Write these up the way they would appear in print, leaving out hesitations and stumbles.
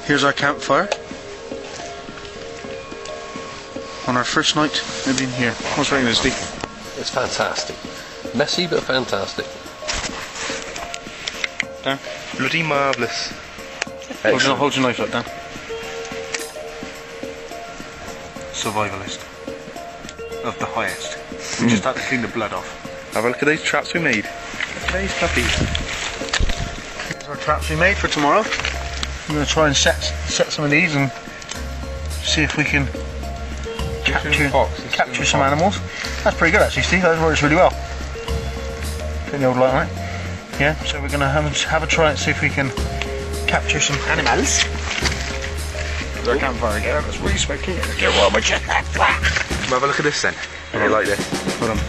Here's our campfire on our first night of being here. What's right in Steve? It's fantastic. Messy but fantastic. Dan? Bloody marvellous. Hold your knife up, Dan. Survivalist. Of the highest. We just had to clean the blood off. Have a look at these traps we made. These puppies. Here's our traps we made for tomorrow. I'm going to try and set some of these and see if we can capture some animals. That's pretty good actually, Steve. That works really well. Put the old light on it. Yeah, so we're going to have a try and see if we can capture some animals. There's our campfire again. That's really smoky. Get warm with you. Have a look at this then. I like this. Hold on.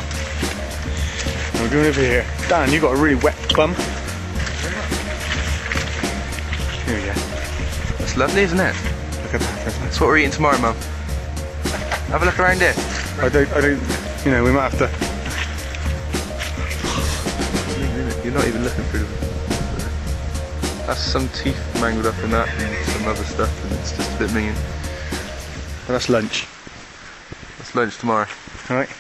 We're going over here. Dan, you got a really wet bum. Here we go. That's lovely, isn't it? Look at that. That's what we're eating tomorrow, Mum. Have a look around here. I don't, you know, we might have to. You're not even looking through them. That's some teeth mangled up in that and some other stuff, and it's just a bit mean. Well, that's lunch. That's lunch tomorrow. Alright.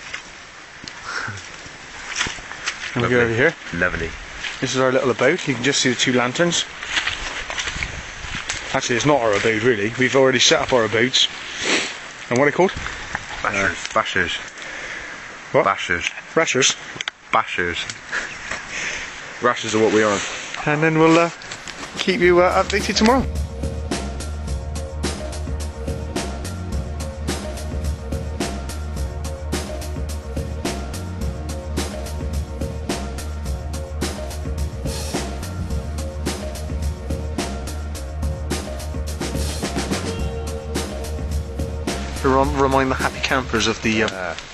And we go over here. Lovely. This is our little abode. You can just see the 2 lanterns. Actually, it's not our abode really. We've already set up our abodes. And what are they called? Bashers. Bashers. What? Bashers. Rashers. Bashers. Rashers are what we are. And then we'll keep you updated tomorrow. Remind the happy campers of the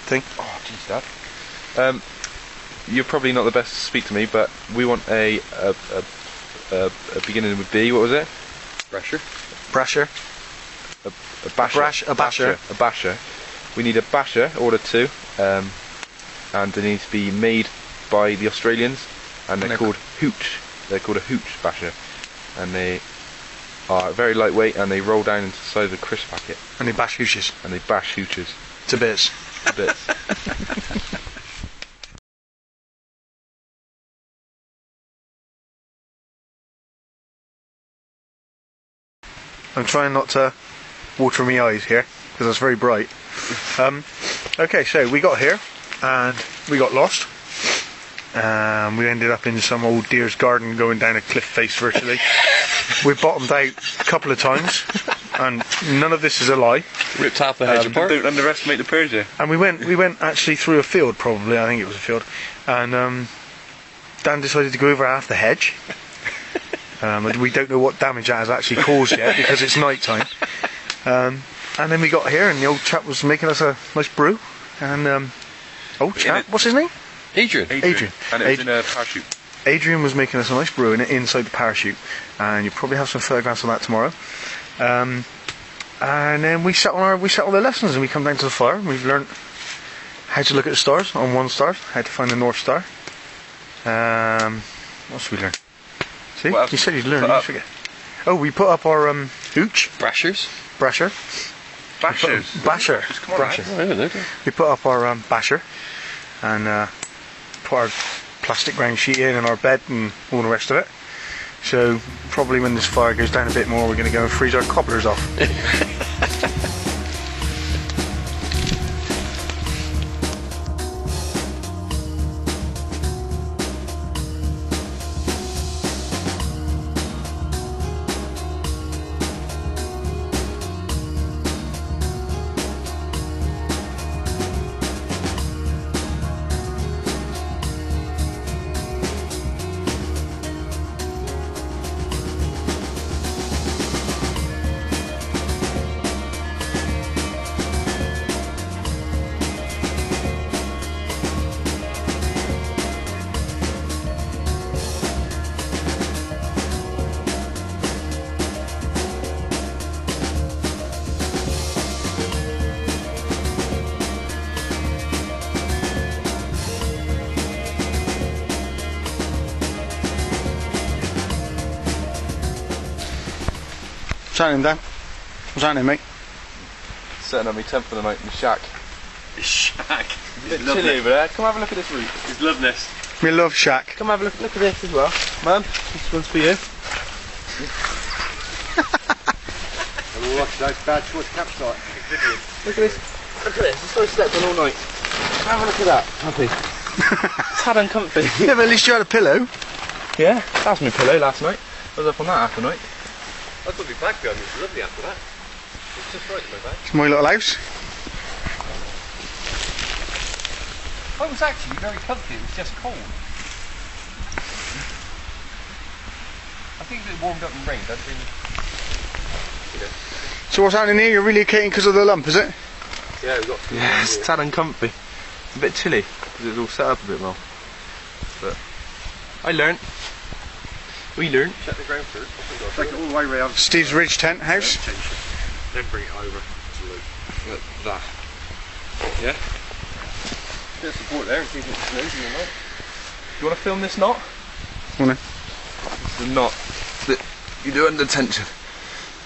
thing. Oh, jeez, Dad. You're probably not the best to speak to me, but we want a beginning with B. What was it? Brasher. Brasher. A basher. A basher. A basher. We need a basher, order 2, and they need to be made by the Australians, and they're called hooch. They're called a hooch basher, and they are very lightweight, and they roll down into the size of a crisp packet. And they bash hooches. And they bash hooches. To bits. To bits. I'm trying not to water my eyes here because it's very bright. Okay, so we got here and we got lost. We ended up in some old deer's garden going down a cliff face virtually. We bottomed out a couple of times, and none of this is a lie. Ripped half the hedge apart. Don't underestimate the Persia. And we went actually through a field, probably. I think it was a field. And Dan decided to go over half the hedge. We don't know what damage that has actually caused yet because it's night time. And then we got here, and the old chap was making us a nice brew. And old chap, what's his name? Adrian. And it was in a parachute. Adrian was making us a nice brew inside the parachute, and you'll probably have some photographs of that tomorrow. And then we sat on the lessons, and we come down to the fire, and we've learnt how to look at the stars on 1 star, how to find the North Star. What else did we learn? See, you said you'd learn. You forget. Oh, we put up our hooch. Brashers. Brasher. Bashers. Basher. Brasher. We put up our basher, and put our plastic ground sheet in and our bed and all the rest of it. So probably when this fire goes down a bit more, we're going to go and freeze our cobblers off. happening, Dan? What's happening, mate? Setting on me 10th for the night in the shack. It's shack. It's a bit chilly over there. Come have a look at this roof. It's love nest. Me love shack. Come have a look at this as well. Mum, this one's for you. Watch those bad towards campsite. Look at this. Look at this. This guy slept on all night. Come have a look at that. Happy. It's had uncomfy. Yeah, but at least you had a pillow. Yeah, that was my pillow last night. I was up on that after night. I thought my bag behind me was lovely after that. It's just right in my bag. It's my little house. I was actually very comfy, it was just cold. I think if it warmed up and rained, I'd have been... You know. So what's happening here? You're relocating because of the lump, is it? Yeah, we've got... Yeah, it's tad uncomfy. It's a bit chilly because it's all set up a bit more. But I learnt. We learnt. Check the ground first. Take it all the way round. Steve's Ridge tent house. Then bring it over to Luke. Like that. Yeah? Bit of support there in case it snows in the night. You want to film this knot? Wanna? This is a knot that you do under tension.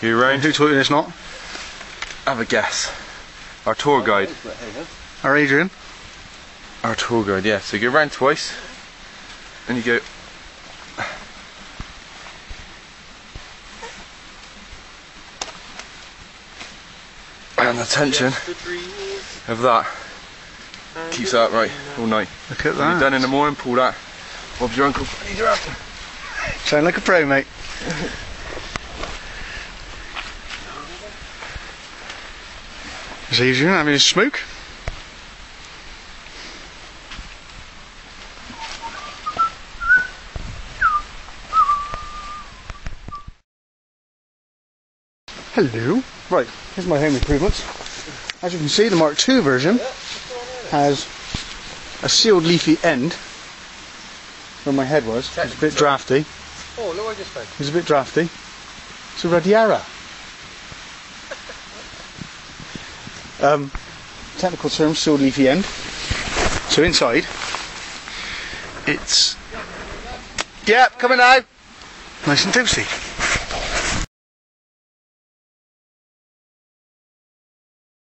You round. Who taught you this knot? Have a guess. Our tour guide. Our Adrian. Our tour guide, yeah. So you go round twice and you go. And the tension of that keeps that upright all night. Look at When you're that. done in the morning, pull that. Bob's your uncle. I need your help. Sound like a pro, mate. Is Adrian having a smoke? Hello. Right, here's my home improvements. As you can see, the Mark II version has a sealed leafy end where my head was. It's a bit drafty. Oh, look what I just found. It's a bit drafty. It's a Radiara. Technical term, sealed leafy end. So inside, it's... Yep, coming now. Nice and toasty.